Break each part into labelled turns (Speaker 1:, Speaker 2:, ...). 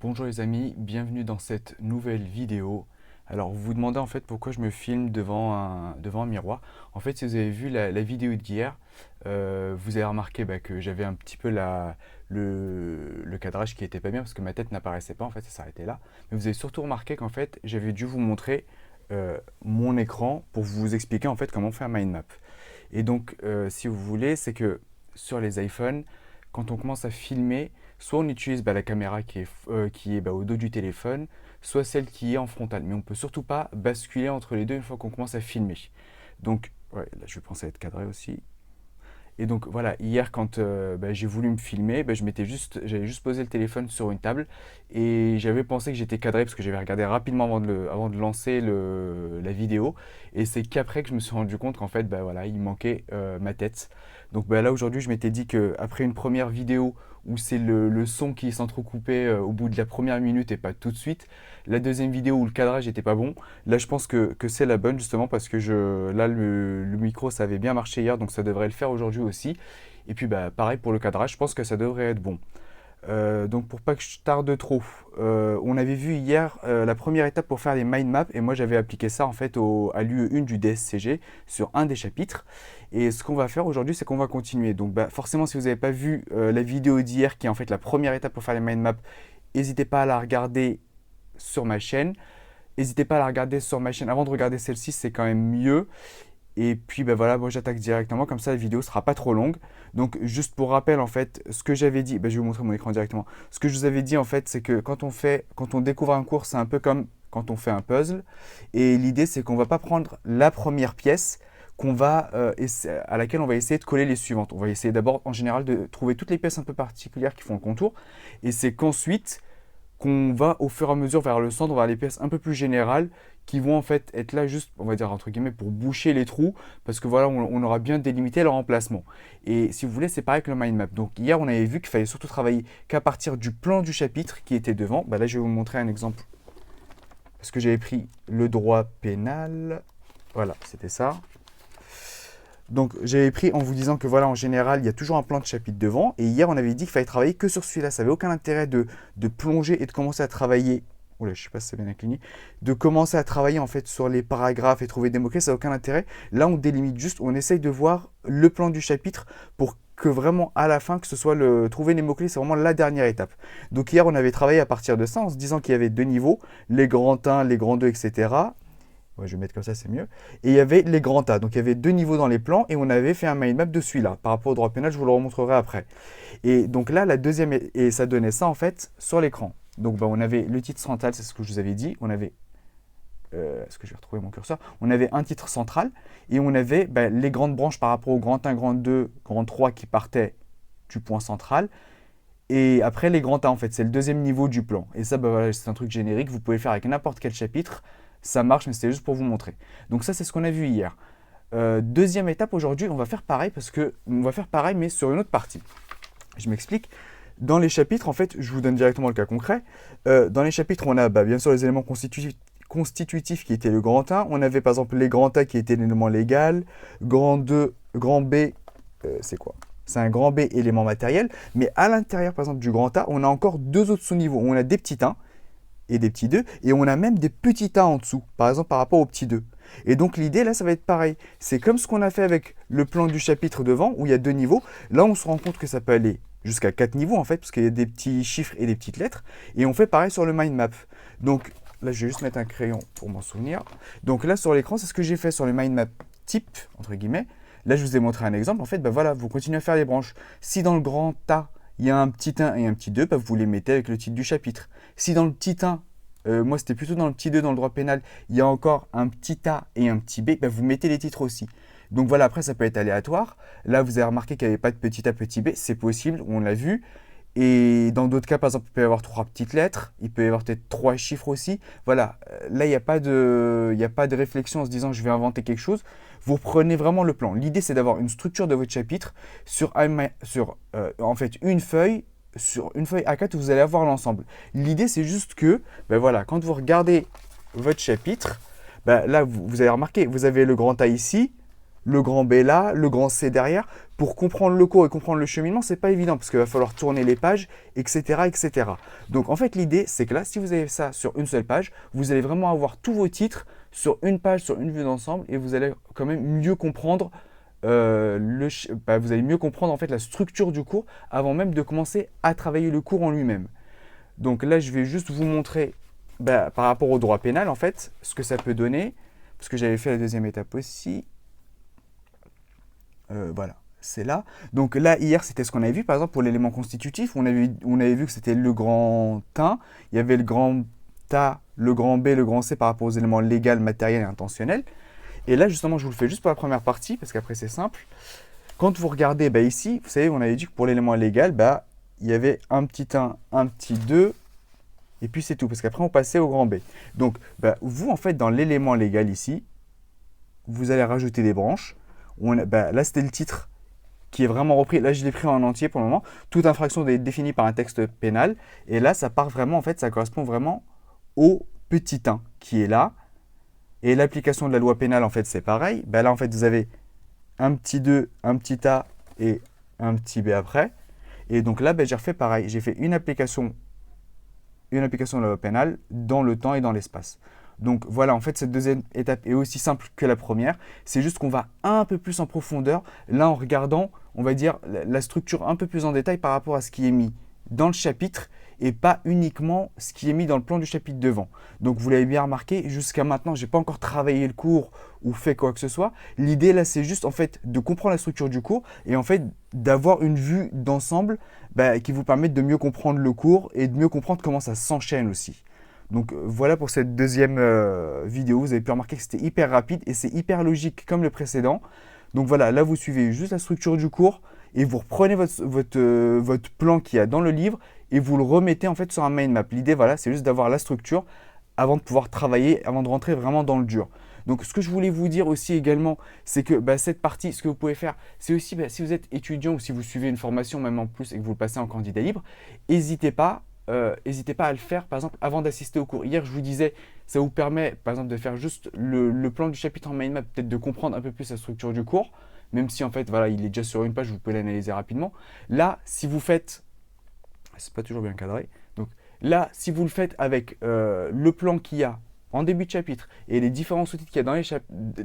Speaker 1: Bonjour les amis, bienvenue dans cette nouvelle vidéo. Alors vous vous demandez en fait pourquoi je me filme devant un miroir. En fait si vous avez vu la vidéo d'hier, vous avez remarqué que j'avais un petit peu le cadrage qui était pas bien parce que ma tête n'apparaissait pas, en fait ça s'arrêtait là. Mais vous avez surtout remarqué qu'en fait j'avais dû vous montrer mon écran pour vous expliquer en fait comment faire un mind map. Et donc si vous voulez, c'est que sur les iPhones, quand on commence à filmer, soit on utilise la caméra qui est au dos du téléphone, soit celle qui est en frontale. Mais on ne peut surtout pas basculer entre les deux une fois qu'on commence à filmer. Donc, ouais, là je vais penser à être cadré aussi. Et donc voilà, hier quand j'ai voulu me filmer, j'avais juste posé le téléphone sur une table et j'avais pensé que j'étais cadré parce que j'avais regardé rapidement avant de lancer la vidéo. Et c'est qu'après que je me suis rendu compte qu'en fait, voilà, il manquait ma tête. Donc là aujourd'hui, je m'étais dit qu'après une première vidéo où c'est le son qui s'entrecoupait au bout de la première minute et pas tout de suite, la deuxième vidéo où le cadrage n'était pas bon, là je pense que c'est la bonne justement parce que là le micro ça avait bien marché hier donc ça devrait le faire aujourd'hui aussi. Et puis pareil pour le cadrage, je pense que ça devrait être bon. Donc pour pas que je tarde trop, on avait vu hier la première étape pour faire les mind maps et moi j'avais appliqué ça en fait à l'UE1 du DSCG sur un des chapitres. Et ce qu'on va faire aujourd'hui c'est qu'on va continuer. Donc forcément si vous n'avez pas vu la vidéo d'hier qui est en fait la première étape pour faire les mind maps, n'hésitez pas à la regarder sur ma chaîne. N'hésitez pas à la regarder sur ma chaîne avant de regarder celle-ci, c'est quand même mieux. Et puis voilà, moi j'attaque directement, comme ça la vidéo sera pas trop longue. Donc juste pour rappel en fait, ce que j'avais dit, je vais vous montrer mon écran directement. Ce que je vous avais dit en fait, c'est que quand on découvre un cours, c'est un peu comme quand on fait un puzzle. Et l'idée c'est qu'on va pas prendre la première pièce à laquelle on va essayer de coller les suivantes. On va essayer d'abord en général de trouver toutes les pièces un peu particulières qui font le contour. Et c'est qu'ensuite, qu'on va au fur et à mesure vers le centre, vers les pièces un peu plus générales qui vont en fait être là juste, on va dire entre guillemets, pour boucher les trous parce que voilà, on aura bien délimité leur emplacement. Et si vous voulez, c'est pareil que le mind map. Donc hier, on avait vu qu'il fallait surtout travailler qu'à partir du plan du chapitre qui était devant. Là, je vais vous montrer un exemple parce que j'avais pris le droit pénal. Voilà, c'était ça. Donc j'avais pris en vous disant que voilà, en général, il y a toujours un plan de chapitre devant. Et hier, on avait dit qu'il fallait travailler que sur celui-là. Ça n'avait aucun intérêt de plonger et de commencer à travailler. Oula, je sais pas si c'est bien incliné. De commencer à travailler en fait sur les paragraphes et trouver des mots-clés, ça n'a aucun intérêt. Là, on délimite juste, on essaye de voir le plan du chapitre pour que vraiment à la fin, que ce soit trouver les mots-clés, c'est vraiment la dernière étape. Donc hier, on avait travaillé à partir de ça en se disant qu'il y avait deux niveaux, les grands 1, les grands 2, etc. Ouais, je vais mettre comme ça, c'est mieux. Et il y avait les grands tas. Donc il y avait deux niveaux dans les plans et on avait fait un mind map de celui-là. Par rapport au droit pénal, je vous le remontrerai après. Et donc là, la deuxième, et ça donnait ça en fait sur l'écran. Donc on avait le titre central, c'est ce que je vous avais dit. On avait, est-ce que je vais retrouver mon curseur? On avait un titre central et on avait les grandes branches par rapport au grand 1, grand 2, grand 3 qui partaient du point central. Et après les grands A en fait, c'est le deuxième niveau du plan. Et ça, voilà, c'est un truc générique, vous pouvez faire avec n'importe quel chapitre. Ça marche, mais c'était juste pour vous montrer. Donc ça, c'est ce qu'on a vu hier. Deuxième étape, aujourd'hui, on va faire pareil mais sur une autre partie. Je m'explique. Dans les chapitres, en fait, je vous donne directement le cas concret. Dans les chapitres, on a bien sûr les éléments constitutifs qui étaient le grand A. On avait par exemple les grands A qui étaient l'élément légal. Grand 2, grand B, c'est quoi? C'est un grand B élément matériel. Mais à l'intérieur, par exemple, du grand A, on a encore deux autres sous-niveaux. On a des petits 1 et des petits 2, et on a même des petits A en dessous, par exemple par rapport aux petits 2. Et donc l'idée là, ça va être pareil. C'est comme ce qu'on a fait avec le plan du chapitre devant, où il y a deux niveaux. Là, on se rend compte que ça peut aller jusqu'à 4 niveaux en fait, parce qu'il y a des petits chiffres et des petites lettres. Et on fait pareil sur le mind map. Donc là, je vais juste mettre un crayon pour m'en souvenir. Donc là, sur l'écran, c'est ce que j'ai fait sur le mind map type, entre guillemets. Là, je vous ai montré un exemple. En fait, voilà, vous continuez à faire les branches. Si dans le grand A, il y a un petit 1 et un petit 2, vous les mettez avec le titre du chapitre. Si dans le petit 1, moi c'était plutôt dans le petit 2 dans le droit pénal, il y a encore un petit A et un petit B, vous mettez les titres aussi. Donc voilà, après ça peut être aléatoire. Là vous avez remarqué qu'il n'y avait pas de petit A, petit B, c'est possible, on l'a vu. Et dans d'autres cas, par exemple, il peut y avoir 3 petites lettres, il peut y avoir peut-être 3 chiffres aussi. Voilà, là il n'y a pas de réflexion en se disant je vais inventer quelque chose. Vous prenez vraiment le plan. L'idée c'est d'avoir une structure de votre chapitre sur en fait une feuille. Sur une feuille A4, vous allez avoir l'ensemble. L'idée, c'est juste que, voilà, quand vous regardez votre chapitre, là, vous avez remarqué, vous avez le grand A ici, le grand B là, le grand C derrière. Pour comprendre le cours et comprendre le cheminement, c'est pas évident parce qu'il va falloir tourner les pages, etc., etc. Donc en fait, l'idée, c'est que là, si vous avez ça sur une seule page, vous allez vraiment avoir tous vos titres sur une page, sur une vue d'ensemble, et vous allez quand même mieux comprendre vous allez mieux comprendre en fait la structure du cours avant même de commencer à travailler le cours en lui-même. Donc là, je vais juste vous montrer par rapport au droit pénal en fait ce que ça peut donner, parce que j'avais fait la deuxième étape aussi. Voilà, c'est là. Donc là, hier, c'était ce qu'on avait vu, par exemple, pour l'élément constitutif. On avait vu que c'était le grand 1, il y avait le grand A, le grand B, le grand C par rapport aux éléments légal, matériel et intentionnel. Et là, justement, je vous le fais juste pour la première partie, parce qu'après, c'est simple. Quand vous regardez ici, vous savez, on avait dit que pour l'élément légal, il y avait un petit 1, un petit 2, et puis c'est tout, parce qu'après, on passait au grand B. Donc, vous, en fait, dans l'élément légal ici, vous allez rajouter des branches. Là, c'était le titre qui est vraiment repris. Là, je l'ai pris en entier pour le moment. Toute infraction est définie par un texte pénal. Et là, ça part vraiment, en fait, ça correspond vraiment au petit 1 qui est là. Et l'application de la loi pénale, en fait, c'est pareil. Là, en fait, vous avez un petit 2, un petit A et un petit B après. Et donc là, j'ai refait pareil. J'ai fait une application de la loi pénale dans le temps et dans l'espace. Donc voilà, en fait, cette deuxième étape est aussi simple que la première. C'est juste qu'on va un peu plus en profondeur, là en regardant, on va dire, la structure un peu plus en détail par rapport à ce qui est mis dans le chapitre et pas uniquement ce qui est mis dans le plan du chapitre devant. Donc vous l'avez bien remarqué, jusqu'à maintenant, je n'ai pas encore travaillé le cours ou fait quoi que ce soit. L'idée là, c'est juste en fait de comprendre la structure du cours et en fait d'avoir une vue d'ensemble qui vous permette de mieux comprendre le cours et de mieux comprendre comment ça s'enchaîne aussi. Donc voilà pour cette deuxième vidéo. Vous avez pu remarquer que c'était hyper rapide et c'est hyper logique comme le précédent. Donc voilà, là vous suivez juste la structure du cours et vous reprenez votre plan qu'il y a dans le livre et vous le remettez en fait sur un mind map. L'idée voilà, c'est juste d'avoir la structure avant de pouvoir travailler, avant de rentrer vraiment dans le dur. Donc ce que je voulais vous dire aussi également, c'est que cette partie, ce que vous pouvez faire, c'est aussi si vous êtes étudiant ou si vous suivez une formation même en plus et que vous le passez en candidat libre, n'hésitez pas à le faire, par exemple, avant d'assister au cours. Hier, je vous disais, ça vous permet, par exemple, de faire juste le plan du chapitre en mind map, peut-être de comprendre un peu plus la structure du cours, même si, en fait, voilà, il est déjà sur une page, vous pouvez l'analyser rapidement. Là, si vous faites... C'est pas toujours bien cadré. Donc là, si vous le faites avec le plan qu'il y a en début de chapitre et les différents sous-titres qu'il y a dans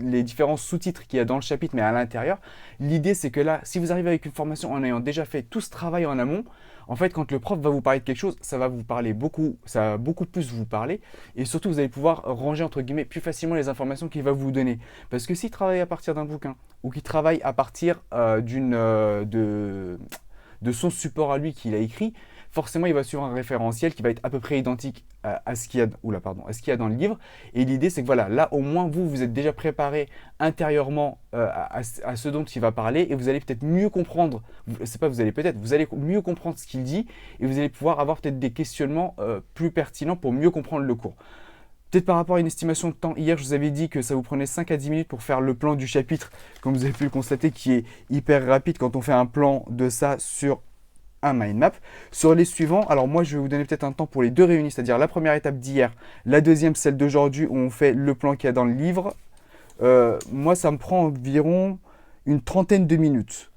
Speaker 1: les différents sous-titres qu'il y a dans le chapitre, mais à l'intérieur, l'idée, c'est que là, si vous arrivez avec une formation en ayant déjà fait tout ce travail en amont, en fait, quand le prof va vous parler de quelque chose, ça va vous parler beaucoup, ça va beaucoup plus vous parler. Et surtout, vous allez pouvoir ranger, entre guillemets, plus facilement les informations qu'il va vous donner. Parce que s'il travaille à partir d'un bouquin, ou qu'il travaille à partir de son support à lui qu'il a écrit, forcément, il va suivre un référentiel qui va être à peu près identique à ce qu'il y a dans le livre. Et l'idée, c'est que voilà, là, au moins, vous êtes déjà préparé intérieurement à ce dont il va parler et vous allez peut-être mieux comprendre, c'est pas vous allez peut-être, vous allez mieux comprendre ce qu'il dit et vous allez pouvoir avoir peut-être des questionnements plus pertinents pour mieux comprendre le cours. Peut-être par rapport à une estimation de temps, hier je vous avais dit que ça vous prenait 5 à 10 minutes pour faire le plan du chapitre, comme vous avez pu le constater, qui est hyper rapide quand on fait un plan de ça sur un mind map. Sur les suivants, alors moi je vais vous donner peut-être un temps pour les deux réunis, c'est-à-dire la première étape d'hier, la deuxième celle d'aujourd'hui où on fait le plan qu'il y a dans le livre. Moi ça me prend environ une trentaine de minutes.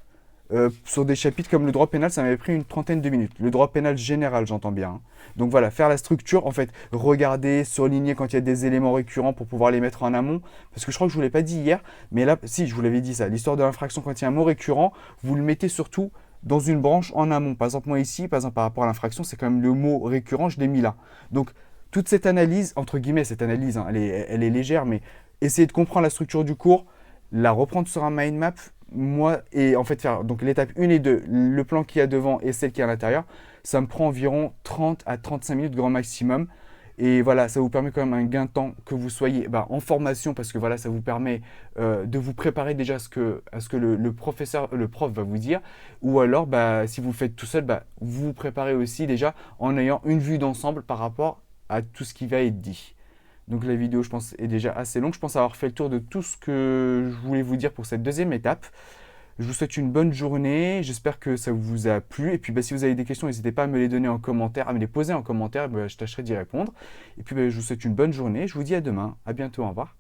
Speaker 1: Sur des chapitres comme le droit pénal, ça m'avait pris une trentaine de minutes. Le droit pénal général, j'entends bien. Hein. Donc voilà, faire la structure, en fait, regarder, surligner quand il y a des éléments récurrents pour pouvoir les mettre en amont. Parce que je crois que je ne vous l'ai pas dit hier, mais là, si, je vous l'avais dit ça. L'histoire de l'infraction, quand il y a un mot récurrent, vous le mettez surtout dans une branche en amont. Par exemple, moi ici, par rapport à l'infraction, c'est quand même le mot récurrent, je l'ai mis là. Donc, toute cette analyse, entre guillemets, cette analyse, hein, elle est légère, mais essayez de comprendre la structure du cours, la reprendre sur un mind map, et en fait faire donc l'étape 1 et 2, le plan qu'il y a devant et celle qui est à l'intérieur, ça me prend environ 30 à 35 minutes grand maximum. Et voilà, ça vous permet quand même un gain de temps que vous soyez en formation parce que voilà, ça vous permet de vous préparer déjà à ce que le prof va vous dire. Ou alors, si vous le faites tout seul, vous vous préparez aussi déjà en ayant une vue d'ensemble par rapport à tout ce qui va être dit. Donc la vidéo, je pense, est déjà assez longue. Je pense avoir fait le tour de tout ce que je voulais vous dire pour cette deuxième étape. Je vous souhaite une bonne journée. J'espère que ça vous a plu. Et puis, si vous avez des questions, n'hésitez pas à me les donner en commentaire, à me les poser en commentaire. Je tâcherai d'y répondre. Et puis, je vous souhaite une bonne journée. Je vous dis à demain. À bientôt. Au revoir.